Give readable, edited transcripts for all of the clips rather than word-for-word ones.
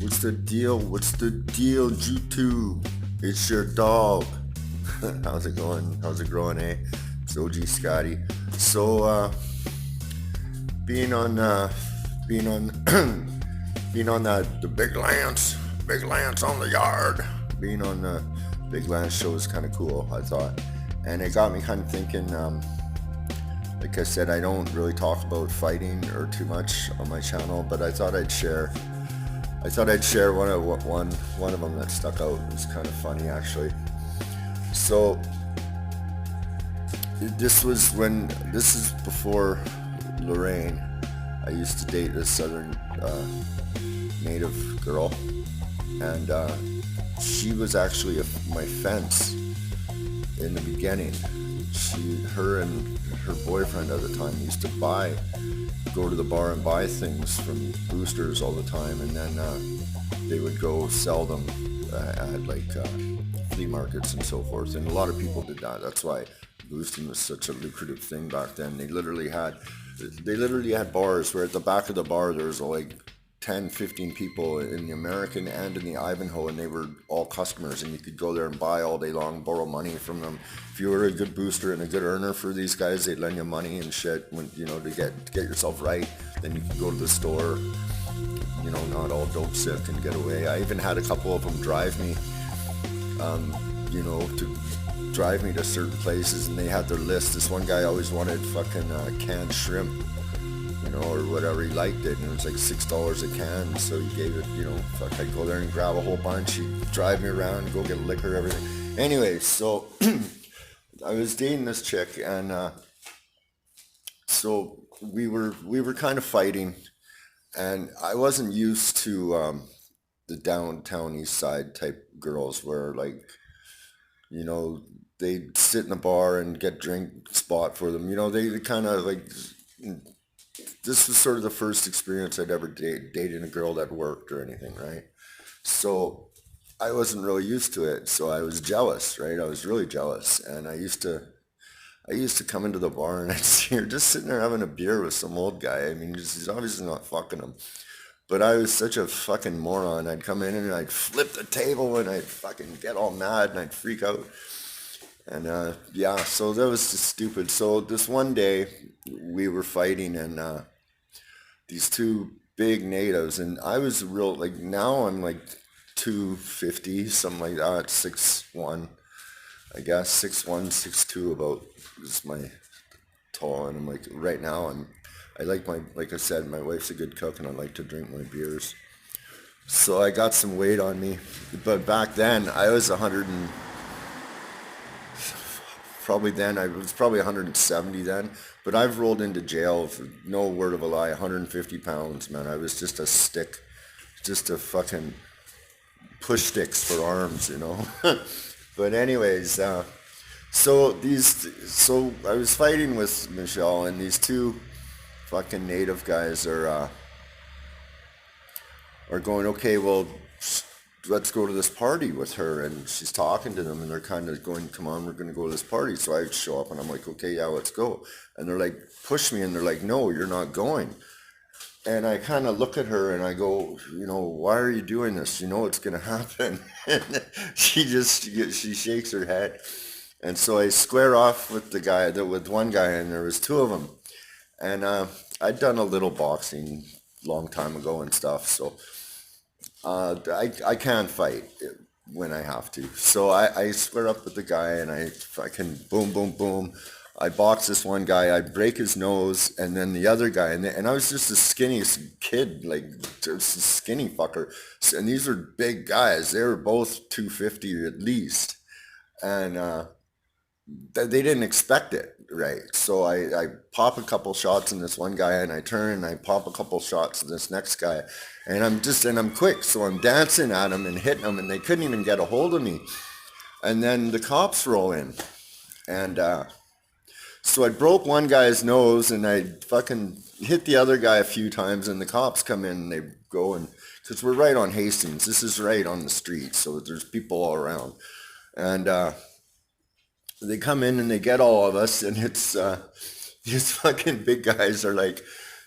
What's the deal? What's the deal, YouTube? It's your dog. How's it going? How's it growing, eh? It's OG Scotty. So, being on, being on, being on the Big Lance on the yard. Being on the Big Lance show is kind of cool, I thought, and it got me kind of thinking. Like I said, I don't really talk about fighting or too much on my channel, but I thought I'd share. One of them that stuck out. It was kind of funny, actually. So this is before Lorraine. I used to date this southern native girl, and she was actually my fence in the beginning. Her and her boyfriend at the time used to go to the bar and buy things from boosters all the time, and then they would go sell them at like flea markets and so forth. And a lot of people did that. That's why boosting was such a lucrative thing back then. They literally had bars where at the back of the bar there was like 10, 15 people in the American and in the Ivanhoe, and they were all customers, and you could go there and buy all day long, borrow money from them. If you were a good booster and a good earner for these guys, they'd lend you money and shit when, to get yourself right. Then you could go to the store, not all dope sick and get away. I even had a couple of them drive me, to drive me to certain places, and they had their list. This one guy always wanted fucking canned shrimp, or whatever, he liked it, and it was like $6 a can, so he gave it, I'd go there and grab a whole bunch, he'd drive me around, go get liquor, everything. Anyway, so I was dating this chick, and so we were kind of fighting, and I wasn't used to the downtown east side type girls where, like, they'd sit in a bar and get drink spot for them, they kind of like, this was sort of the first experience I'd ever dated a girl that worked or anything, right? So I wasn't really used to it, so I was jealous, right? I was really jealous, and I used to come into the bar and I'd see her just sitting there having a beer with some old guy. I mean, he's obviously not fucking him, but I was such a fucking moron. I'd come in and I'd flip the table and I'd fucking get all mad and I'd freak out. And yeah, so that was just stupid. So this one day we were fighting, and these two big natives, and I was real, like, now I'm like 250, something like that, 6'1", I guess, 6'1", 6'2", about is my tall, and I'm like, right now like I said, my wife's a good cook, and I like to drink my beers. So I got some weight on me, but back then I was I was probably 170 then, but I've rolled into jail for no word of a lie, 150 pounds, man. I was just a stick, just a fucking push sticks for arms, But anyways, so I was fighting with Michelle, and these two fucking native guys are going, okay, well, let's go to this party with her, and she's talking to them, and they're kind of going, come on, we're going to go to this party. So I show up, and I'm like, okay, yeah, let's go. And they're like, push me, and they're like, no, you're not going. And I kind of look at her and I go, why are you doing this? You know it's going to happen. And she shakes her head. And so I square off with one guy, and there was two of them. And I'd done a little boxing long time ago and stuff, so I can fight when I have to. So I square up with the guy, and I fucking boom, boom, boom. I box this one guy, I break his nose, and then the other guy, and I was just the skinniest kid, like just a skinny fucker. And these were big guys. They were both 250 at least. And they didn't expect it, right? So I pop a couple shots in this one guy, and I turn and I pop a couple shots in this next guy, and I'm quick, so I'm dancing at him and hitting them, and they couldn't even get a hold of me. And then the cops roll in, and so I broke one guy's nose, and I fucking hit the other guy a few times, and the cops come in, and they go, and because we're right on Hastings, this is right on the street, so there's people all around, and they come in and they get all of us, and it's these fucking big guys are like,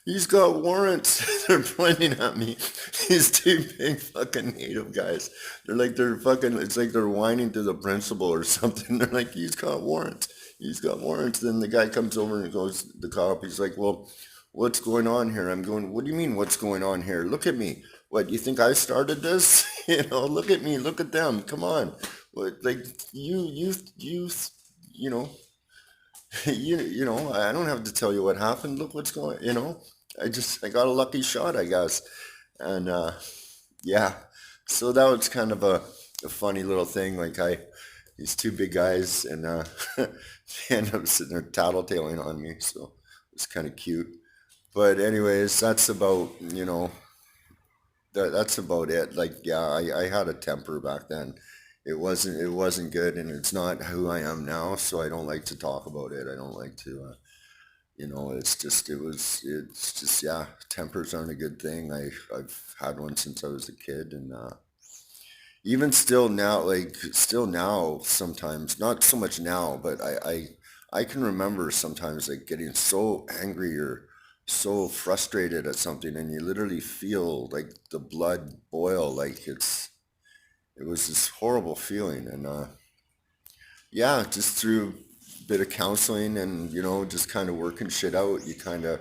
He's got warrants. They're pointing at me. These two big fucking native guys. They're fucking, it's like they're whining to the principal or something. They're like, he's got warrants. He's got warrants. Then the guy comes over and goes, the cop, he's like, well, what's going on here? I'm going, what do you mean what's going on here? Look at me. What, you think I started this? Look at me. Look at them. Come on. What, like, you know, I don't have to tell you what happened. Look what's going. I got a lucky shot, I guess. And yeah, so that was kind of a funny little thing. These two big guys, and they end up sitting there tattletaling on me. So it's kind of cute. But anyways, that's about it. Like, yeah, I had a temper back then. It wasn't good, and it's not who I am now. So I don't like to talk about it. I don't like to. It's just, yeah, tempers aren't a good thing. I've had one since I was a kid, and even still now, sometimes, not so much now, but I can remember sometimes like getting so angry or so frustrated at something, and you literally feel like the blood boil, like it was this horrible feeling. And yeah, just through a bit of counseling and just kind of working shit out, you kind of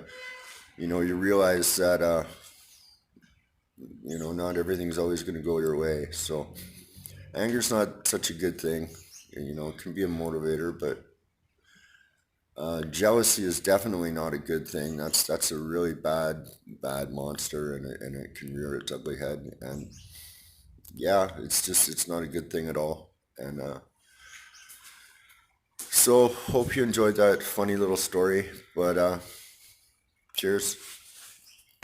you realize that not everything's always going to go your way. So anger's not such a good thing. It can be a motivator, but jealousy is definitely not a good thing. That's a really bad monster, and it can rear its ugly head. And yeah, it's not a good thing at all. And so hope you enjoyed that funny little story. But cheers.